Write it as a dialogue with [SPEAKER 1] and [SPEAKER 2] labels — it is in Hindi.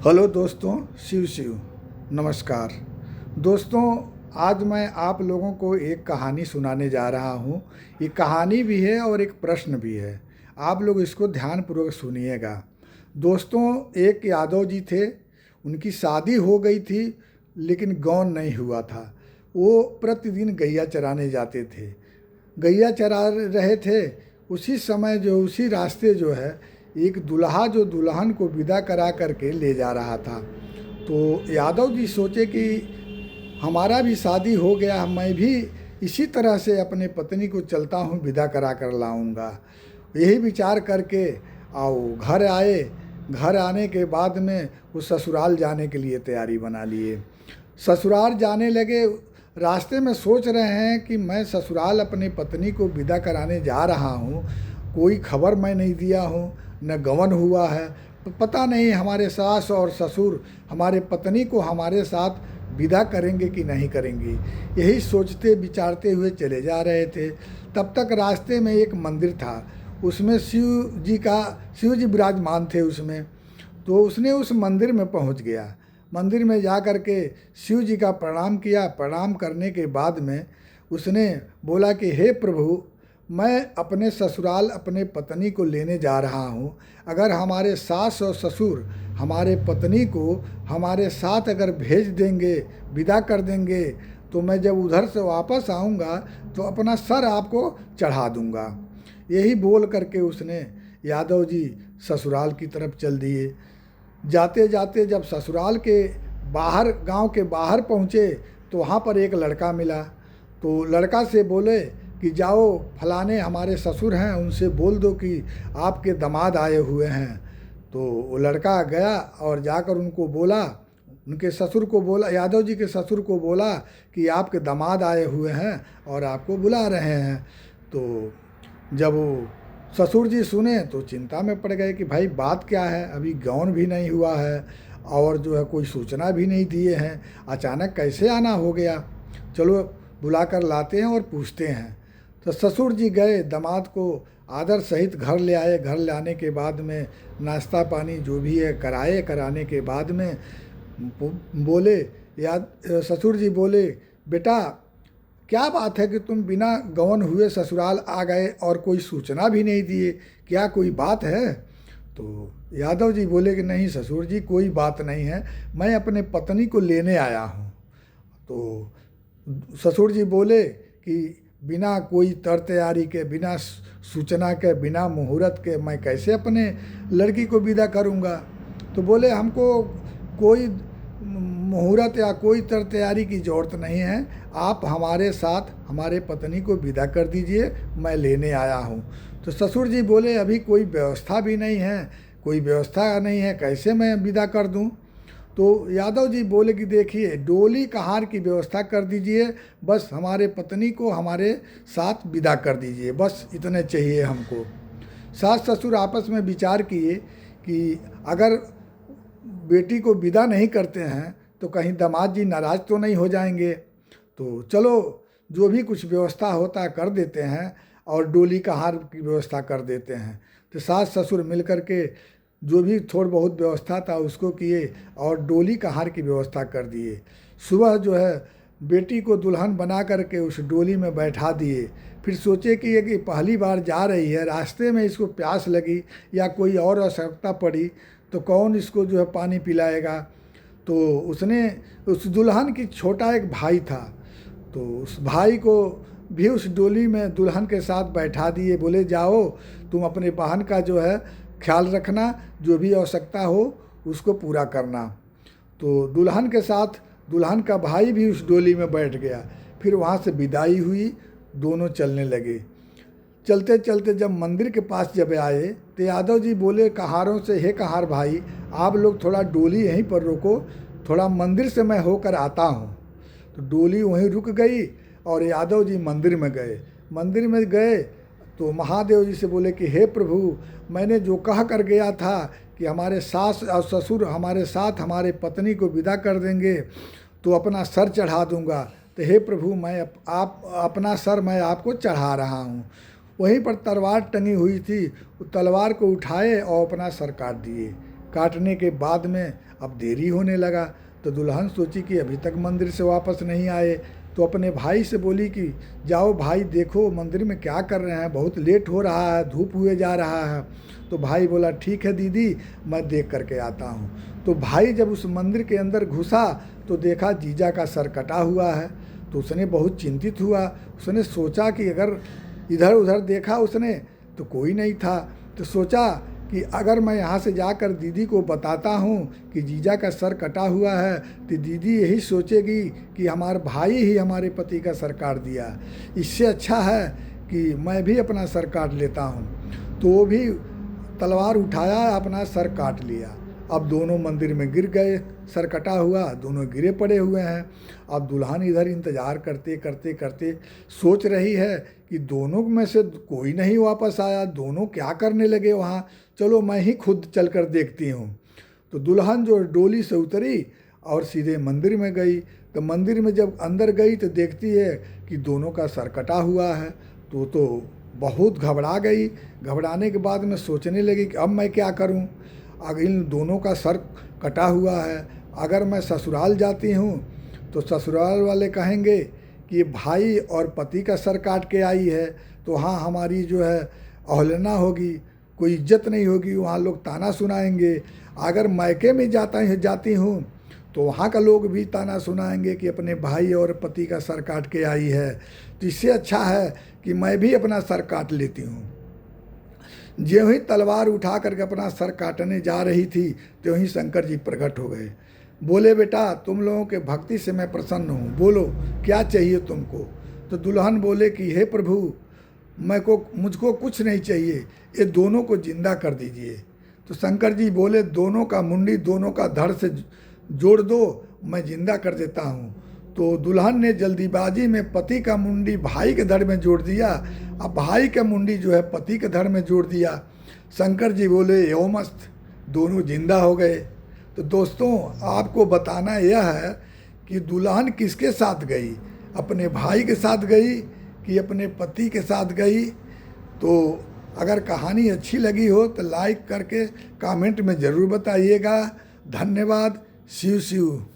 [SPEAKER 1] हेलो दोस्तों, शिव शिव नमस्कार। दोस्तों, आज मैं आप लोगों को एक कहानी सुनाने जा रहा हूँ। ये कहानी भी है और एक प्रश्न भी है। आप लोग इसको ध्यानपूर्वक सुनिएगा। दोस्तों, एक यादव जी थे। उनकी शादी हो गई थी लेकिन गौन नहीं हुआ था। वो प्रतिदिन गैया चराने जाते थे। गैया चरा रहे थे। उसी समय उसी रास्ते एक दूल्हा जो दुल्हन को विदा करा करके ले जा रहा था। तो यादव जी सोचे कि हमारा भी शादी हो गया, मैं भी इसी तरह से अपने पत्नी को चलता हूँ, विदा करा कर लाऊंगा। यही विचार करके आओ घर आए। घर आने के बाद में वो ससुराल जाने के लिए तैयारी बना लिए। ससुराल जाने लगे। रास्ते में सोच रहे हैं कि मैं ससुराल अपनी पत्नी को विदा कराने जा रहा हूँ, कोई खबर मैं नहीं दिया हूँ, न गमन हुआ है, तो पता नहीं हमारे सास और ससुर हमारे पत्नी को हमारे साथ विदा करेंगे कि नहीं करेंगे। यही सोचते विचारते हुए चले जा रहे थे। तब तक रास्ते में एक मंदिर था, उसमें शिव जी विराजमान थे उसमें। तो उसने उस मंदिर में पहुंच गया। मंदिर में जा कर के शिव जी का प्रणाम किया। प्रणाम करने के बाद में उसने बोला कि हे प्रभु, मैं अपने ससुराल अपने पत्नी को लेने जा रहा हूँ। अगर हमारे सास और ससुर हमारे पत्नी को हमारे साथ अगर भेज देंगे, विदा कर देंगे, तो मैं जब उधर से वापस आऊँगा तो अपना सर आपको चढ़ा दूँगा। यही बोल करके उसने यादव जी ससुराल की तरफ चल दिए। जाते जाते जब ससुराल के बाहर, गांव के बाहर पहुँचे, तो वहाँ पर एक लड़का मिला। तो लड़का से बोले कि जाओ, फलाने हमारे ससुर हैं, उनसे बोल दो कि आपके दामाद आए हुए हैं। तो वो लड़का गया और जाकर उनको बोला, उनके ससुर को बोला, यादव जी के ससुर को बोला कि आपके दामाद आए हुए हैं और आपको बुला रहे हैं। तो जब वो ससुर जी सुने तो चिंता में पड़ गए कि भाई बात क्या है, अभी गौन भी नहीं हुआ है और कोई सूचना भी नहीं दिए हैं, अचानक कैसे आना हो गया। चलो बुला कर लाते हैं और पूछते हैं। तो ससुर जी गए, दामाद को आदर सहित घर ले आए। घर ले आने के बाद में नाश्ता पानी जो भी है कराए। कराने के बाद में बोले, ससुर जी बोले, बेटा क्या बात है कि तुम बिना गौन हुए ससुराल आ गए और कोई सूचना भी नहीं दिए, क्या कोई बात है? तो यादव जी बोले कि नहीं ससुर जी, कोई बात नहीं है, मैं अपने पत्नी को लेने आया हूँ। तो ससुर जी बोले कि बिना कोई तर तैयारी के, बिना सूचना के, बिना मुहूर्त के मैं कैसे अपने लड़की को विदा करूँगा? तो बोले हमको कोई मुहूर्त या कोई तर तैयारी की ज़रूरत नहीं है, आप हमारे साथ हमारे पत्नी को विदा कर दीजिए, मैं लेने आया हूँ। तो ससुर जी बोले अभी कोई व्यवस्था भी नहीं है, कोई व्यवस्था नहीं है, कैसे मैं विदा कर दूँ? तो यादव जी बोले कि देखिए, डोली कहार की व्यवस्था कर दीजिए, बस हमारे पत्नी को हमारे साथ विदा कर दीजिए, बस इतने चाहिए हमको। सास ससुर आपस में विचार किए कि अगर बेटी को विदा नहीं करते हैं तो कहीं दामाद जी नाराज़ तो नहीं हो जाएंगे। तो चलो जो भी कुछ व्यवस्था होता कर देते हैं और डोली कहार की व्यवस्था कर देते हैं। तो सास ससुर मिल कर के जो भी थोड़ी बहुत व्यवस्था था उसको किए और डोली कहार की व्यवस्था कर दिए। सुबह बेटी को दुल्हन बना करके उस डोली में बैठा दिए। फिर सोचे कि ये कि पहली बार जा रही है, रास्ते में इसको प्यास लगी या कोई और आवश्यकता पड़ी तो कौन इसको पानी पिलाएगा। तो उसने उस दुल्हन की छोटा एक भाई था, तो उस भाई को भी उस डोली में दुल्हन के साथ बैठा दिए। बोले जाओ तुम अपने बहन का ख्याल रखना, जो भी आवश्यकता हो उसको पूरा करना। तो दुल्हन के साथ दुल्हन का भाई भी उस डोली में बैठ गया। फिर वहाँ से विदाई हुई, दोनों चलने लगे। चलते चलते जब मंदिर के पास आए तो यादव जी बोले कहारों से, हे कहार भाई, आप लोग थोड़ा डोली यहीं पर रोको, थोड़ा मंदिर से मैं होकर आता हूँ। तो डोली वहीं रुक गई और यादव जी मंदिर में गए। मंदिर में गए तो महादेव जी से बोले कि हे प्रभु, मैंने जो कह कर गया था कि हमारे सास और ससुर हमारे साथ हमारे पत्नी को विदा कर देंगे तो अपना सर चढ़ा दूंगा। तो हे प्रभु, मैं अपना सर मैं आपको चढ़ा रहा हूँ। वहीं पर तलवार टंगी हुई थी, तलवार को उठाए और अपना सर काट दिए। काटने के बाद में अब देरी होने लगा। तो दुल्हन सोची कि अभी तक मंदिर से वापस नहीं आए, तो अपने भाई से बोली कि जाओ भाई देखो मंदिर में क्या कर रहे हैं, बहुत लेट हो रहा है, धूप हुए जा रहा है। तो भाई बोला ठीक है दीदी, मैं देख करके आता हूँ। तो भाई जब उस मंदिर के अंदर घुसा तो देखा जीजा का सर कटा हुआ है। तो उसने बहुत चिंतित हुआ। उसने सोचा कि अगर इधर उधर देखा उसने तो कोई नहीं था। तो सोचा कि अगर मैं यहाँ से जाकर दीदी को बताता हूँ कि जीजा का सर कटा हुआ है तो दीदी यही सोचेगी कि हमारे भाई ही हमारे पति का सर काट दिया। इससे अच्छा है कि मैं भी अपना सर काट लेता हूँ। तो वो भी तलवार उठाया, अपना सर काट लिया। अब दोनों मंदिर में गिर गए, सर कटा हुआ, दोनों गिरे पड़े हुए हैं। अब दुल्हन इधर इंतज़ार करते करते करते सोच रही है कि दोनों में से कोई नहीं वापस आया, दोनों क्या करने लगे वहाँ, चलो मैं ही खुद चल कर देखती हूँ। तो दुल्हन जो डोली से उतरी और सीधे मंदिर में गई। तो मंदिर में जब अंदर गई तो देखती है कि दोनों का सर कटा हुआ है। तो बहुत घबरा गई। घबराने के बाद में सोचने लगी कि अब मैं क्या करूं, अगर इन दोनों का सर कटा हुआ है, अगर मैं ससुराल जाती हूं तो ससुराल वाले कहेंगे कि भाई और पति का सर काट के आई है, तो हाँ हमारी जो है अवहेलना होगी, कोई इज्जत नहीं होगी, वहाँ लोग ताना सुनाएंगे। अगर मायके में जाती हूँ तो वहाँ का लोग भी ताना सुनाएंगे कि अपने भाई और पति का सर काट के आई है। तो इससे अच्छा है कि मैं भी अपना सर काट लेती हूँ। ज्यों ही तलवार उठा करके अपना सर काटने जा रही थी त्यों ही शंकर जी प्रकट हो गए। बोले बेटा तुम लोगों के भक्ति से मैं प्रसन्न हूँ, बोलो क्या चाहिए तुमको। तो दुल्हन बोले कि हे प्रभु मुझको कुछ नहीं चाहिए, ये दोनों को जिंदा कर दीजिए। तो शंकर जी बोले दोनों का मुंडी दोनों का धड़ से जोड़ दो, मैं जिंदा कर देता हूँ। तो दुल्हन ने जल्दीबाजी में पति का मुंडी भाई के धड़ में जोड़ दिया, अब भाई का मुंडी जो है पति के धड़ में जोड़ दिया। शंकर जी बोले यो मस्त, दोनों जिंदा हो गए। तो दोस्तों आपको बताना यह है कि दुल्हन किसके साथ गई, अपने भाई के साथ गई कि अपने पति के साथ गई। तो अगर कहानी अच्छी लगी हो तो लाइक करके कमेंट में ज़रूर बताइएगा। धन्यवाद। शिव शिव।